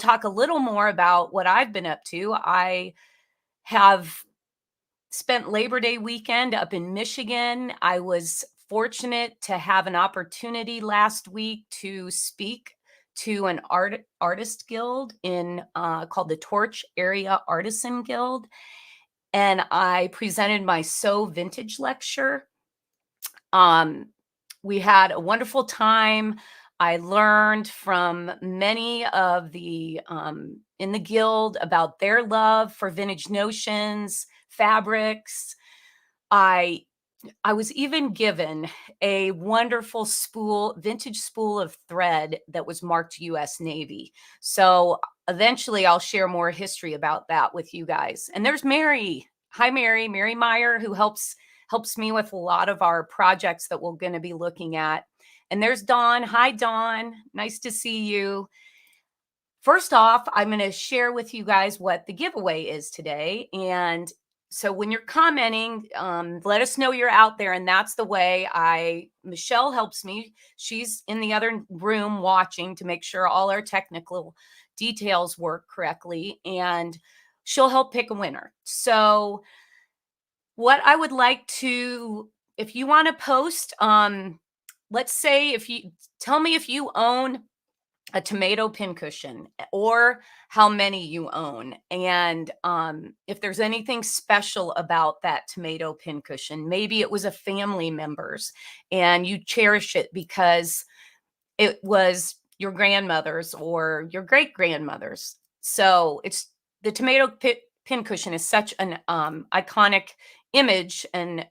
talk a little more about what I've been up to. I have spent Labor Day weekend up in Michigan. I was fortunate to have an opportunity last week to speak to an artist guild in called the Torch Area Artisan Guild, and I presented my Sew Vintage lecture. We had a wonderful time. I learned from many of the in the guild about their love for vintage notions, fabrics. I I was even given a wonderful vintage spool of thread that was marked US Navy. So eventually I'll share more history about that with you guys. And there's Mary. Hi, Mary Meyer, who helps me with a lot of our projects that we're going to be looking at. And there's Dawn. Hi, Dawn. Nice to see you. First off, I'm going to share with you guys what the giveaway is today. And so when you're commenting, let us know you're out there. And that's the way Michelle helps me. She's in the other room watching to make sure all our technical details work correctly. And she'll help pick a winner. So what I would like to, if you want to post, let's say tell me if you own a tomato pincushion or how many you own. And if there's anything special about that tomato pincushion, maybe it was a family member's and you cherish it because it was your grandmother's or your great grandmother's. So it's the tomato pincushion is such an iconic image and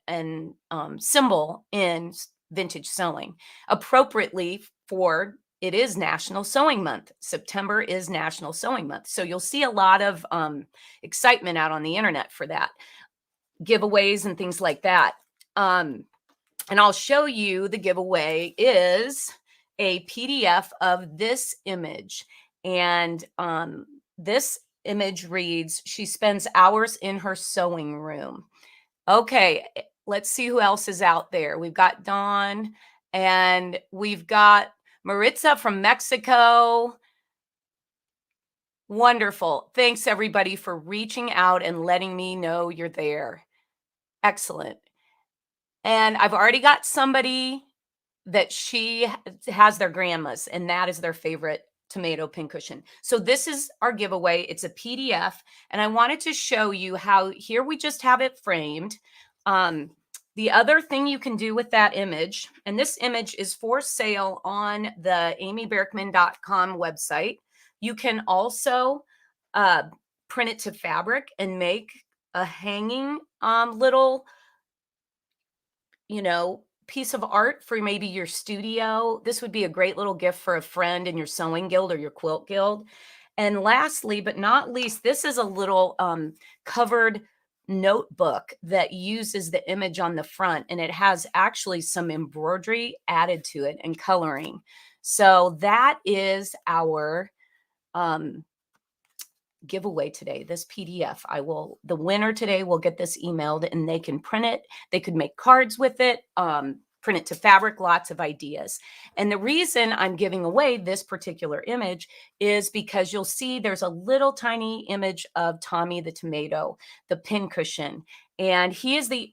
symbol in vintage sewing, appropriately for it is National Sewing Month. September is National Sewing Month. So you'll see a lot of excitement out on the internet for that, giveaways and things like that. And I'll show you the giveaway is a PDF of this image. And this image reads, "She spends hours in her sewing room." Okay, let's see who else is out there. We've got Dawn and we've got Maritza from Mexico. Wonderful. Thanks, everybody, for reaching out and letting me know you're there. Excellent. And I've already got somebody that she has their grandma's, and that is their favorite tomato pincushion. So this is our giveaway. It's a PDF, and I wanted to show you how here we just have it framed. The other thing you can do with that image, and this image is for sale on the amyberkman.com website. You can also print it to fabric and make a hanging little, piece of art for maybe your studio. This would be a great little gift for a friend in your sewing guild or your quilt guild. And lastly, but not least, this is a little covered notebook that uses the image on the front, and it has actually some embroidery added to it and coloring. So that is our giveaway today, this PDF. The winner today will get this emailed and they can print it. They could make cards with it, print it to fabric, lots of ideas. And the reason I'm giving away this particular image is because you'll see there's a little tiny image of Tommy the tomato, the pincushion. And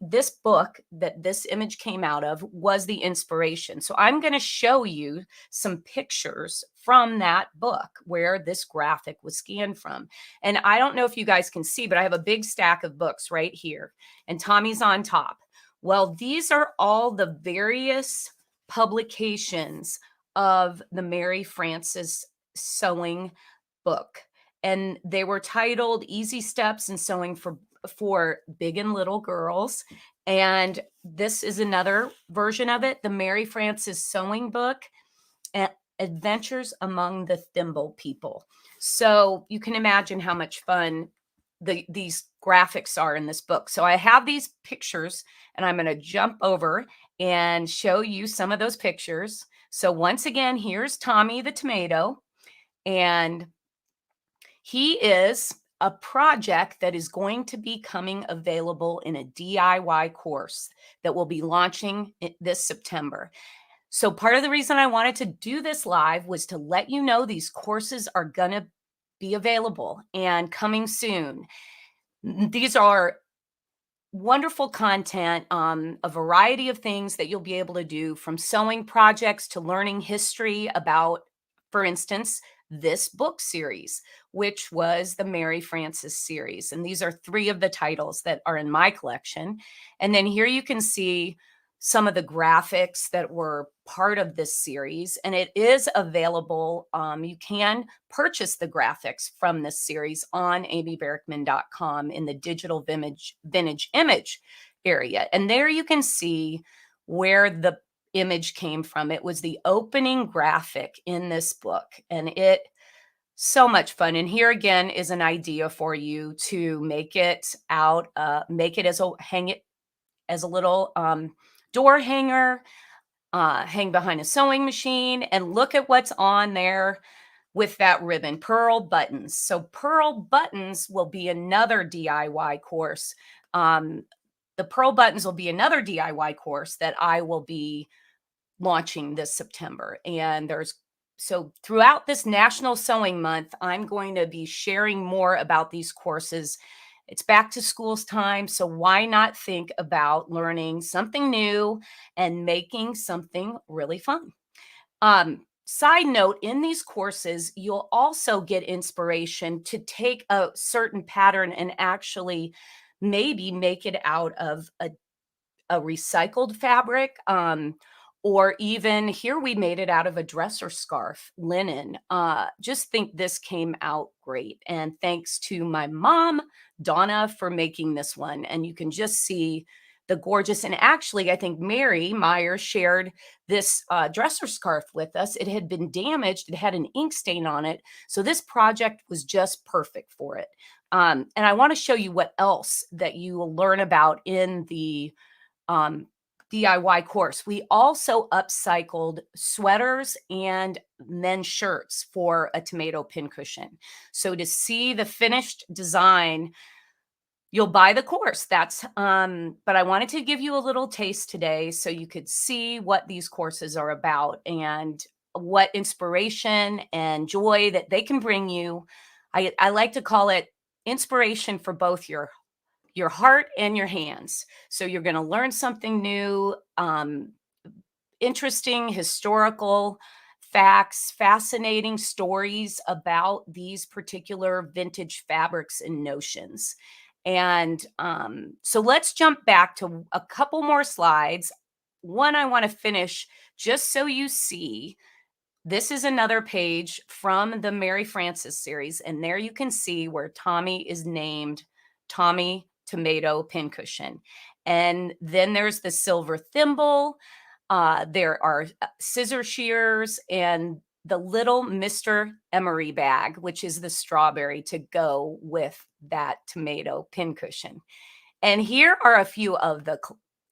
this book that this image came out of was the inspiration. So I'm going to show you some pictures from that book where this graphic was scanned from. And I don't know if you guys can see, but I have a big stack of books right here, and Tommy's on top. Well, these are all the various publications of the Mary Frances sewing book. And they were titled Easy Steps in Sewing for Big and Little Girls. And this is another version of it, the Mary Frances sewing book, Adventures Among the Thimble People. So you can imagine how much fun these graphics are in this book. So I have these pictures, and I'm going to jump over and show you some of those pictures. So once again, here's Tommy the tomato, and he is a project that is going to be coming available in a DIY course that will be launching this September. So part of the reason I wanted to do this live was to let you know these courses are going to be available and coming soon. These are wonderful content, a variety of things that you'll be able to do, from sewing projects to learning history about, for instance, this book series, which was the Mary Frances series. And these are three of the titles that are in my collection. And then here you can see some of the graphics that were part of this series, and it is available. You can purchase the graphics from this series on amyberrickman.com in the digital vintage image area. And there you can see where the image came from. It was the opening graphic in this book, and it so much fun. And here again is an idea for you to make it out, make it as a hang it as a little door hanger, hang behind a sewing machine, and look at what's on there with that ribbon, pearl buttons. So pearl buttons will be another DIY course. The pearl buttons will be another DIY course that I will be launching this September. And so throughout this National Sewing Month, I'm going to be sharing more about these courses. It's back to school's time, so why not think about learning something new and making something really fun? Side note, in these courses, you'll also get inspiration to take a certain pattern and actually maybe make it out of a recycled fabric, or even here we made it out of a dresser scarf, linen. Just think this came out great. And thanks to my mom, Donna, for making this one. And you can just see the gorgeous, and actually, I think Mary Meyer shared this dresser scarf with us. It had been damaged. It had an ink stain on it. So this project was just perfect for it. And I want to show you what else that you will learn about in the DIY course. We also upcycled sweaters and men's shirts for a tomato pincushion. So to see the finished design, you'll buy the course. But I wanted to give you a little taste today so you could see what these courses are about and what inspiration and joy that they can bring you. I like to call it inspiration for both your heart and your hands. So you're going to learn something new, interesting historical facts, fascinating stories about these particular vintage fabrics and notions. And so let's jump back to a couple more slides. One I want to finish just so you see. This is another page from the Mary Frances series, and there you can see where Tommy is named Tommy Tomato Pincushion. And then there's the silver thimble. There are scissor shears and the little Mr. Emery bag, which is the strawberry to go with that tomato pincushion. And here are a few of the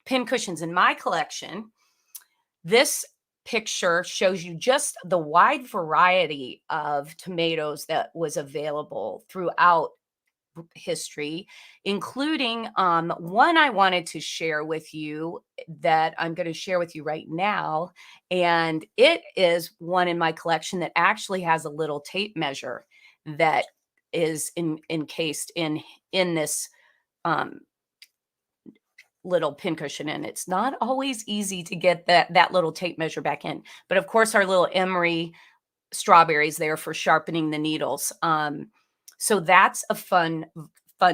pincushions in my collection. This picture shows you just the wide variety of tomatoes that was available throughout history, including one I wanted to share with you that I'm going to share with you right now. And it is one in my collection that actually has a little tape measure that is encased in this little pincushion, and it's not always easy to get that little tape measure back in. But of course, our little emery strawberries there for sharpening the needles. So that's a fun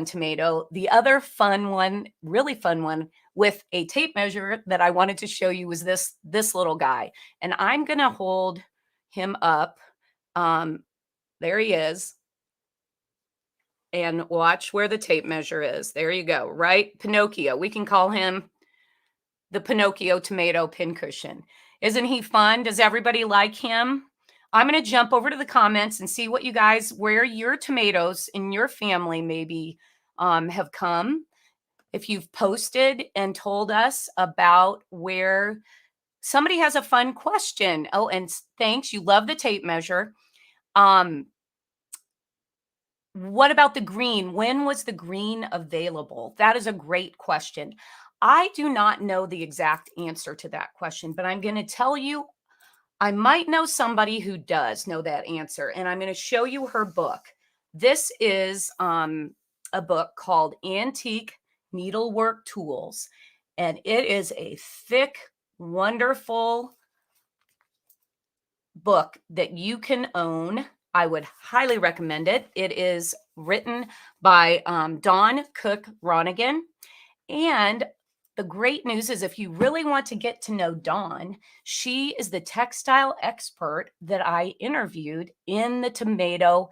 tomato. The other fun one, really fun one with a tape measure that I wanted to show you was this little guy. And I'm going to hold him up. There he is. And watch where the tape measure is. There you go, right? Pinocchio. We can call him the Pinocchio Tomato Pincushion. Isn't he fun? Does everybody like him? I'm going to jump over to the comments and see what you guys, where your tomatoes in your family maybe have come. If you've posted and told us about where somebody has a fun question. Oh, and thanks. You love the tape measure. What about the green? When was the green available? That is a great question. I do not know the exact answer to that question, but I'm going to tell you, I might know somebody who does know that answer, and I'm going to show you her book. This is a book called Antique Needlework Tools, and it is a thick, wonderful book that you can own. I would highly recommend it. It is written by Dawn Cook Ronigan. And the great news is, if you really want to get to know Dawn, she is the textile expert that I interviewed in the tomato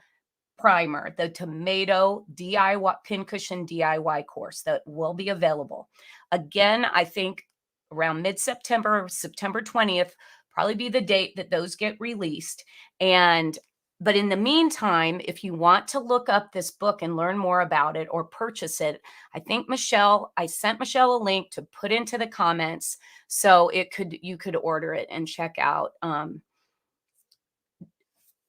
primer, the tomato DIY pincushion DIY course that will be available. Again, I think around mid-September, September 20th, probably be the date that those get released. And but in the meantime, if you want to look up this book and learn more about it or purchase it, I sent Michelle a link to put into the comments so you could order it and check out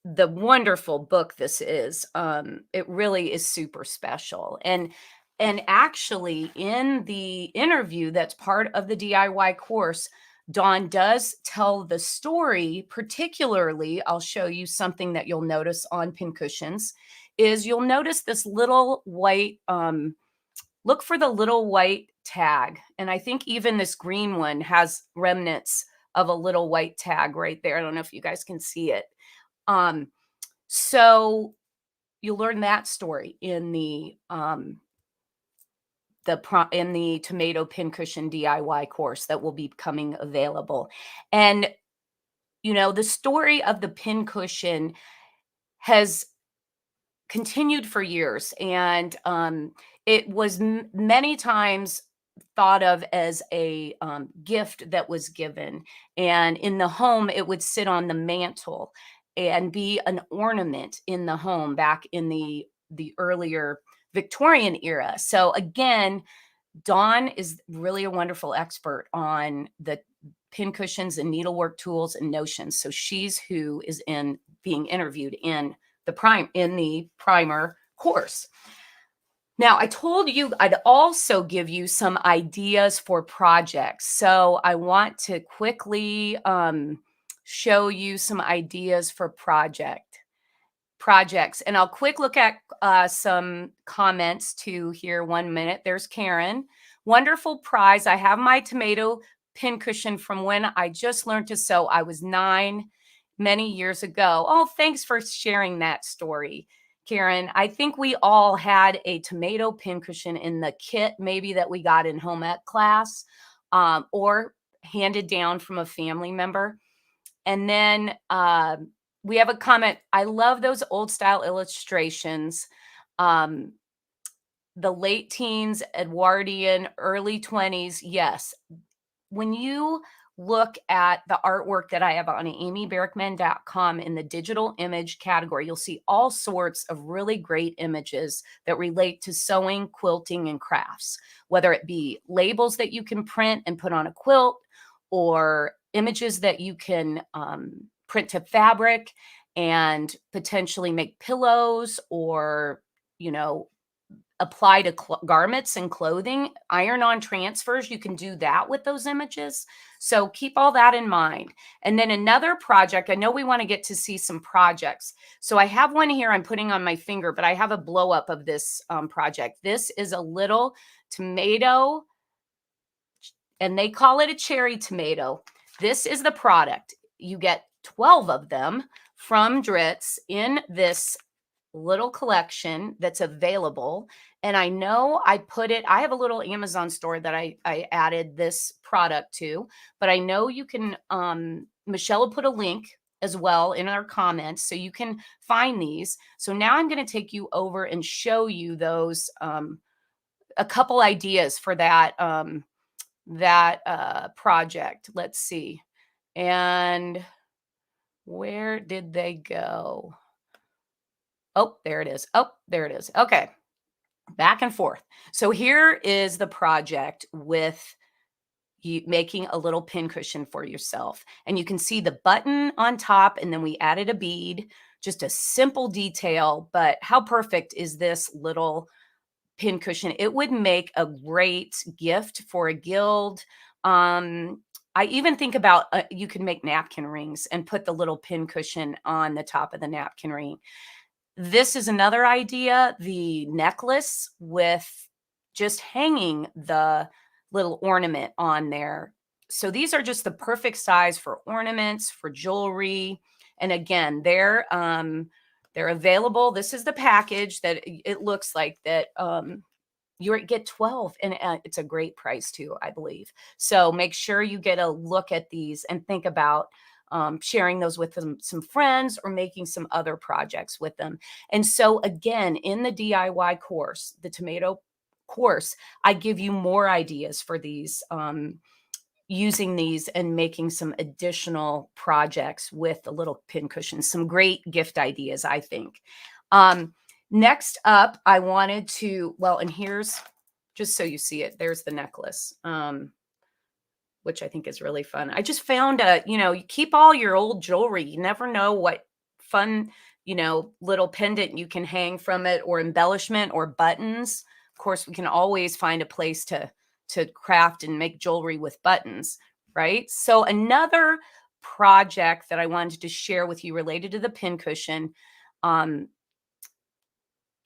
the wonderful book this is. It really is super special. And actually, in the interview that's part of the DIY course, Dawn does tell the story. Particularly, I'll show you something that you'll notice on Pincushions is you'll notice this little white, look for the little white tag. And I think even this green one has remnants of a little white tag right there. I don't know if you guys can see it. So you'll learn that story in the in the tomato pincushion DIY course that will be coming available. And the story of the pincushion has continued for years, and it was many times thought of as a gift that was given, and in the home it would sit on the mantle and be an ornament in the home back in the earlier Victorian era. So again, Dawn is really a wonderful expert on the pincushions and needlework tools and notions. So she's who is being interviewed in the primer course. Now, I told you I'd also give you some ideas for projects. So I want to quickly show you some ideas for projects. And I'll quick look at some comments too here. 1 minute. There's Karen. Wonderful prize. I have my tomato pincushion from when I just learned to sew. I was 9 many years ago. Oh, thanks for sharing that story, Karen. I think we all had a tomato pincushion in the kit, maybe that we got in home ec class, or handed down from a family member. And then we have a comment. I love those old style illustrations. The late teens, Edwardian, early 20s. Yes. When you look at the artwork that I have on amyberkman.com in the digital image category, you'll see all sorts of really great images that relate to sewing, quilting, and crafts, whether it be labels that you can print and put on a quilt, or images that you can print to fabric and potentially make pillows, or, apply to garments and clothing, iron on transfers. You can do that with those images. So keep all that in mind. And then another project, I know we want to get to see some projects. So I have one here I'm putting on my finger, but I have a blow up of this project. This is a little tomato, and they call it a cherry tomato. This is the product. You get 12 of them from Dritz in this little collection that's available. And I know I have a little Amazon store that I added this product to, but I know you can, Michelle will put a link as well in our comments so you can find these. So now I'm going to take you over and show you those, a couple ideas for that, project. Let's see. And where did they go? Oh, there it is. Oh, there it is. Okay. Back and forth. So here is the project with you making a little pincushion for yourself. And you can see the button on top, and then we added a bead, just a simple detail. But how perfect is this little pincushion? It would make a great gift for a guild. I even think about you can make napkin rings and put the little pincushion on the top of the napkin ring. This is another idea, the necklace with just hanging the little ornament on there. So these are just the perfect size for ornaments, for jewelry. And again, they're available. This is the package that it looks like that you get 12, and it's a great price too, I believe. So make sure you get a look at these and think about sharing those with some friends or making some other projects with them. And so again, in the DIY course, the tomato course, I give you more ideas for these, using these and making some additional projects with the little pin cushions, some great gift ideas, I think. Um, Next up, I wanted to, well, and here's, just so you see it, there's the necklace, which I think is really fun. I just found you keep all your old jewelry. You never know what fun, little pendant you can hang from it, or embellishment, or buttons. Of course, we can always find a place to craft and make jewelry with buttons, right? So another project that I wanted to share with you related to the pincushion, um,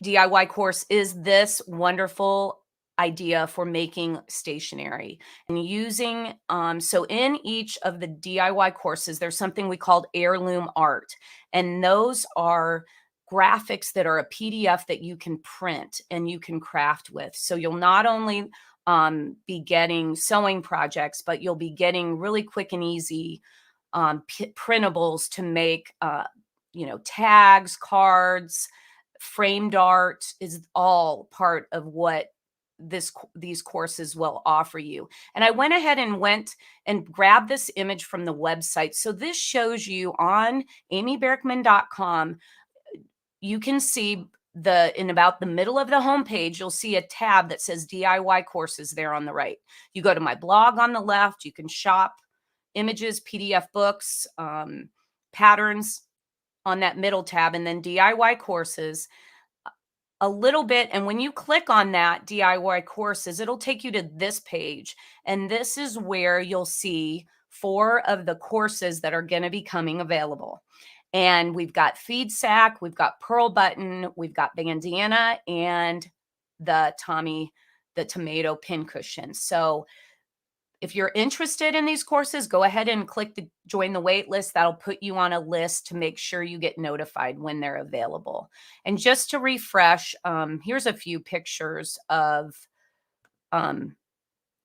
DIY course, is this wonderful idea for making stationery and using so in each of the DIY courses there's something we called heirloom art, and those are graphics that are a PDF that you can print and you can craft with. So you'll not only be getting sewing projects, but you'll be getting really quick and easy printables to make tags, cards. Framed art is all part of what these courses will offer you. And I went and grabbed this image from the website. So this shows you on amyberkman.com. You can see in about the middle of the homepage, you'll see a tab that says DIY courses there on the right. You go to my blog on the left. You can shop images, PDF books, patterns on that middle tab, and then DIY courses a little bit. And when you click on that DIY courses, it'll take you to this page. And this is where you'll see 4 of the courses that are going to be coming available. And we've got feed sack, we've got pearl button, we've got bandana, and the tomato pincushion. So if you're interested in these courses, go ahead and click the join the wait list. That'll put you on a list to make sure you get notified when they're available. And just to refresh, here's a few pictures of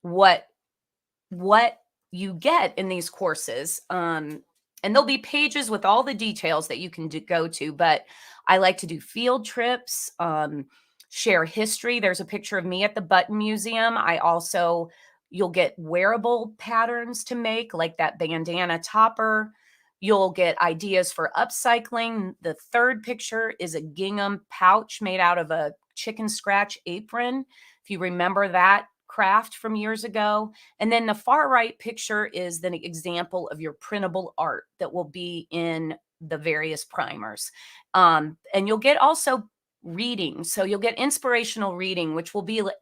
what you get in these courses. And there'll be pages with all the details that you can go to, but I like to do field trips, share history. There's a picture of me at the Button Museum. You'll get wearable patterns to make, like that bandana topper. You'll get ideas for upcycling. The third picture is a gingham pouch made out of a chicken scratch apron, if you remember that craft from years ago. And then the far right picture is the example of your printable art that will be in the various primers. And you'll get also reading. So you'll get inspirational reading, which will be like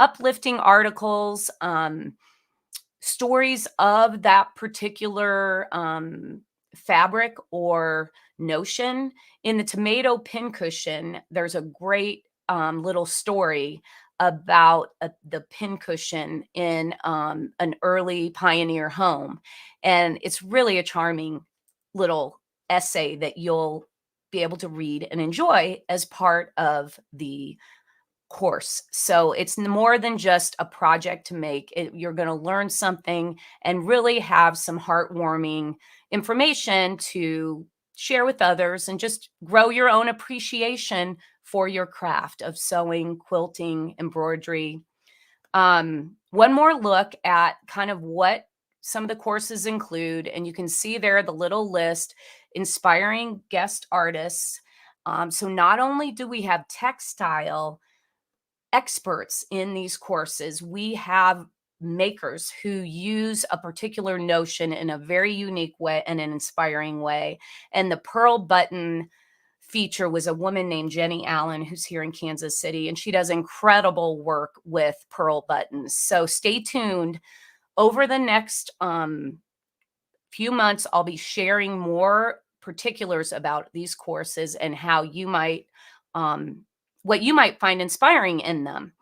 uplifting articles, stories of that particular fabric or notion. In the tomato pincushion, there's a great little story about the pincushion in an early pioneer home. And it's really a charming little essay that you'll be able to read and enjoy as part of the course. So it's more than just a project to make. You're going to learn something and really have some heartwarming information to share with others and just grow your own appreciation for your craft of sewing, quilting, embroidery. One more look at kind of what some of the courses include, and you can see there the little list, inspiring guest artists. So not only do we have textile experts in these courses, we have makers who use a particular notion in a very unique way and an inspiring way. And the pearl button feature was a woman named Jenny Allen, who's here in Kansas City, and she does incredible work with pearl buttons. So stay tuned. Over the next few months, I'll be sharing more particulars about these courses and how you might, what you might find inspiring in them.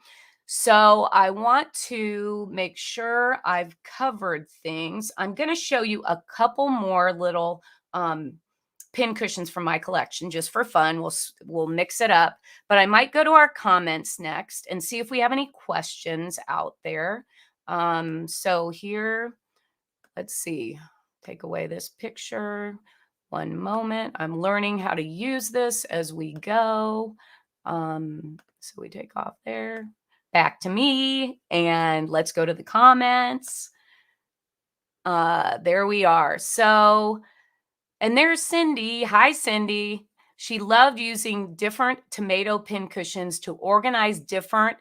So I want to make sure I've covered things. I'm going to show you a couple more little um, pin cushions from my collection just for fun. We'll mix it up, but I might go to our comments next and see if we have any questions out there. So here, let's see. Take away this picture. One moment. I'm learning how to use this as we go. So we take off there. Back to me, and let's go to the comments. There we are. So, and there's Cindy. Hi, Cindy. She loved using different tomato pin cushions to organize different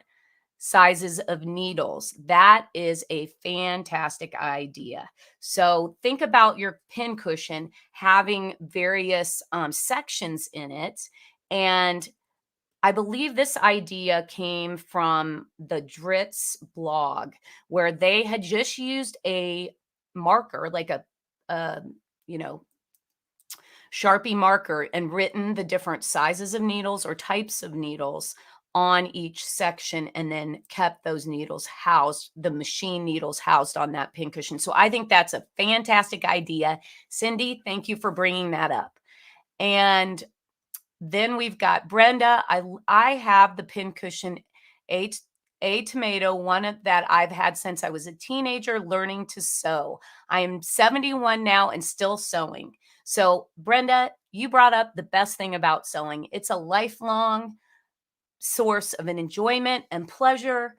sizes of needles. That is a fantastic idea. So think about your pin cushion having various sections in it. And I believe this idea came from the Dritz blog, where they had just used a marker, like a you know, Sharpie marker, and written the different sizes of needles or types of needles on each section, and then kept those needles housed, the machine needles housed on that pincushion. So I think that's a fantastic idea. Cindy, thank you for bringing that up. And then we've got Brenda. I have the pincushion a a tomato, that I've had since I was a teenager learning to sew. I am 71 now and still sewing. So Brenda, you brought up the best thing about sewing. It's a lifelong source of an enjoyment and pleasure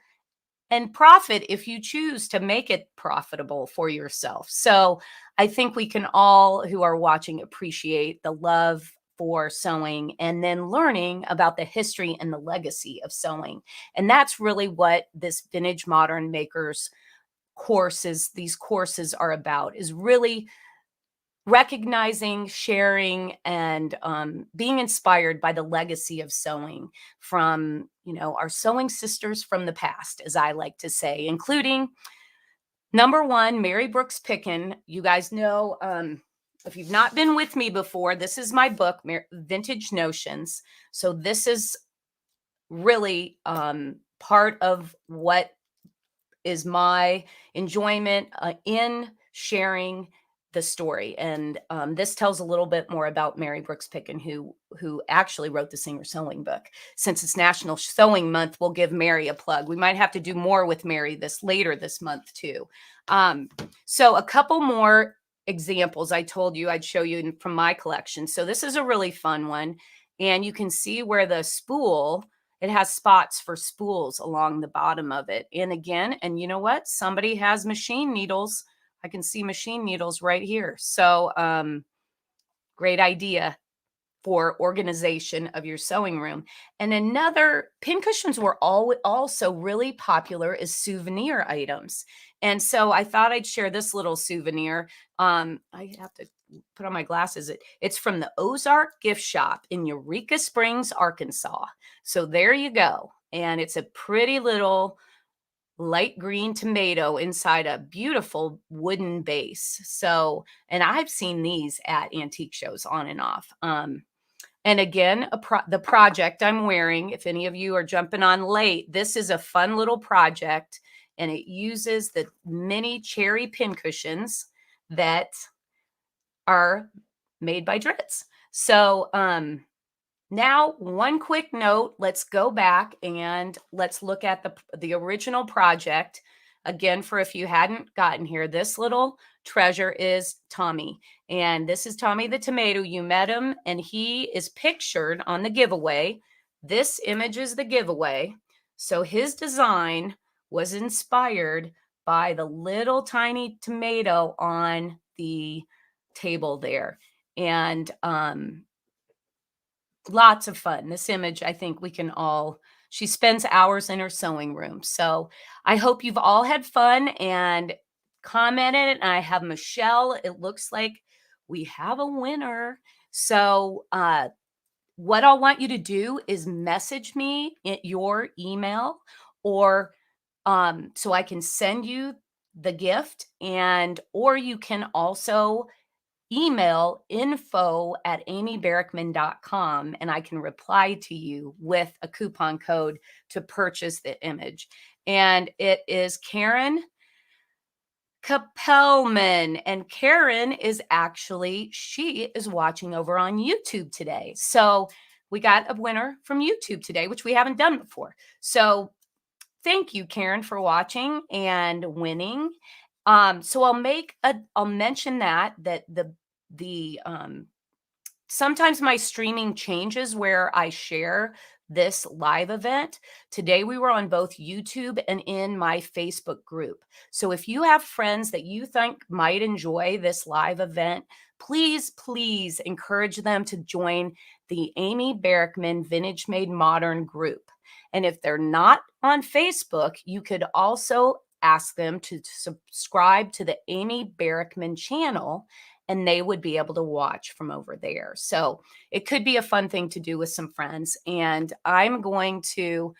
and profit if you choose to make it profitable for yourself. So I think we can all who are watching appreciate the love for sewing and then learning about the history and the legacy of sewing. And that's really what this Vintage Modern Makers these courses are about, is really recognizing, sharing, and being inspired by the legacy of sewing from, our sewing sisters from the past, as I like to say, including number one, Mary Brooks Picken. You guys know, if you've not been with me before, this is my book, Vintage Notions. So this is really part of what is my enjoyment in sharing the story. And this tells a little bit more about Mary Brooks Picken, who actually wrote the Singer Sewing book. Since it's National Sewing Month, we'll give Mary a plug. We might have to do more with Mary later this month too. So a couple more examples. I told you I'd show you from my collection. So this is a really fun one. And you can see where the spool, it has spots for spools along the bottom of it. And again, and you know what? Somebody has machine needles. I can see machine needles right here. So great idea for organization of your sewing room. And another, pincushions were also really popular as souvenir items. And so I thought I'd share this little souvenir. I have to put on my glasses. It's from the Ozark Gift Shop in Eureka Springs, Arkansas. So there you go. And it's a pretty little light green tomato inside a beautiful wooden base. So, and I've seen these at antique shows on and off. And again, the project I'm wearing, if any of you are jumping on late, this is a fun little project, and it uses the mini cherry pincushions that are made by Dritz. So now one quick note, let's go back and let's look at the original project. Again, for if you hadn't gotten here, this little treasure is Tommy. And this is Tommy the tomato. You met him, and he is pictured on the giveaway. This image is the giveaway. So his design was inspired by the little tiny tomato on the table there. And lots of fun. This image, I think we can all, she spends hours in her sewing room. So I hope you've all had fun and commented. And I have Michelle. It looks like we have a winner. So what I'll want you to do is message me at your email, or so I can send you the gift, or you can also email info@amybarrickman.com and I can reply to you with a coupon code to purchase the image. And it is Karen Capelman. And Karen is actually, she is watching over on YouTube today. So we got a winner from YouTube today, which we haven't done before. So thank you, Karen, for watching and winning. So I'll mention that the sometimes my streaming changes where I share this live event. Today we were on both YouTube and in my Facebook group. So if you have friends that you think might enjoy this live event, please encourage them to join the Amy Barrickman Vintage Made Modern group. And if they're not on Facebook, you could also ask them to subscribe to the Amy Barrickman channel and they would be able to watch from over there. So it could be a fun thing to do with some friends. And I'm going to,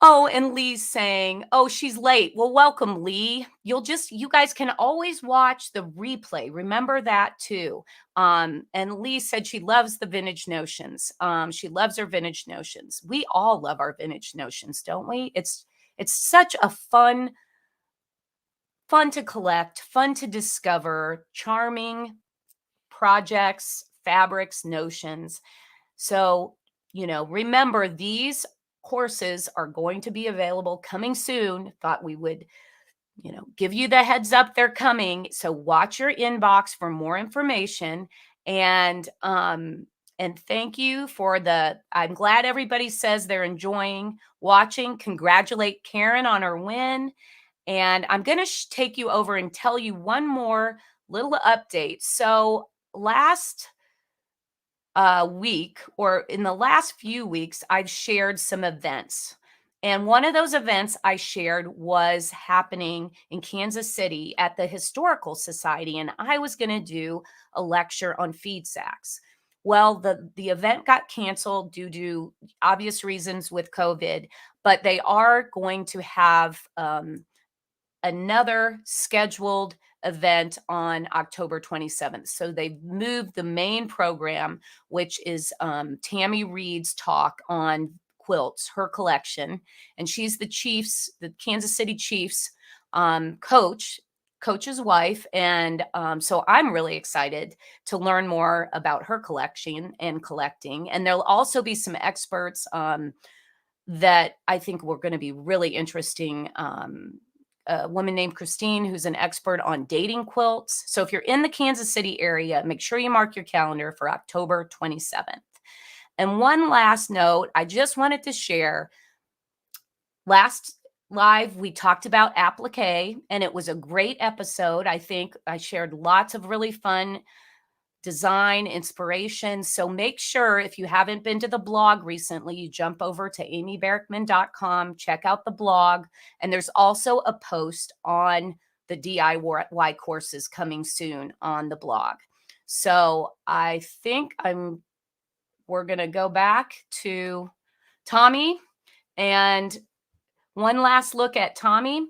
oh, and Lee's saying, oh, she's late. Well, welcome, Lee. You guys can always watch the replay. Remember that too. And Lee said she loves the vintage notions. She loves her vintage notions. We all love our vintage notions, don't we? It's such a fun to collect, fun to discover, charming projects, fabrics, notions. So, remember these courses are going to be available coming soon. Thought we would, give you the heads up they're coming. So watch your inbox for more information. And thank you for I'm glad everybody says they're enjoying watching. Congratulate Karen on her win. And I'm going to take you over and tell you one more little update. So last week, or in the last few weeks, I've shared some events. And one of those events I shared was happening in Kansas City at the Historical Society. And I was going to do a lecture on feed sacks. Well, the event got canceled due to obvious reasons with COVID, but they are going to have another scheduled event on October 27th. So they've moved the main program, which is Tammy Reed's talk on quilts, her collection. And she's the Kansas City Chiefs coach's wife. And so I'm really excited to learn more about her collection and collecting. And there'll also be some experts that I think were going to be really interesting. A woman named Christine, who's an expert on dating quilts. So if you're in the Kansas City area, make sure you mark your calendar for October 27th. And one last note, I just wanted to share. Last live, we talked about applique, and it was a great episode. I think I shared lots of really fun design inspiration. So make sure, if you haven't been to the blog recently, you jump over to amybarrickman.com, check out the blog. And there's also a post on the DIY courses coming soon on the blog. So I think we're going to go back to Tommy, and one last look at Tommy.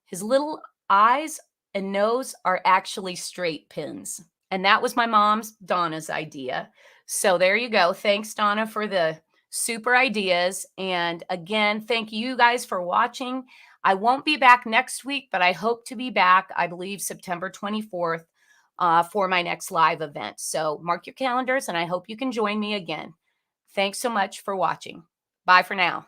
His little eyes and nose are actually straight pins. And that was my mom's, Donna's idea. So there you go. Thanks, Donna, for the super ideas. And again, thank you guys for watching. I won't be back next week, but I hope to be back, I believe, September 24th for my next live event. So mark your calendars, and I hope you can join me again. Thanks so much for watching. Bye for now.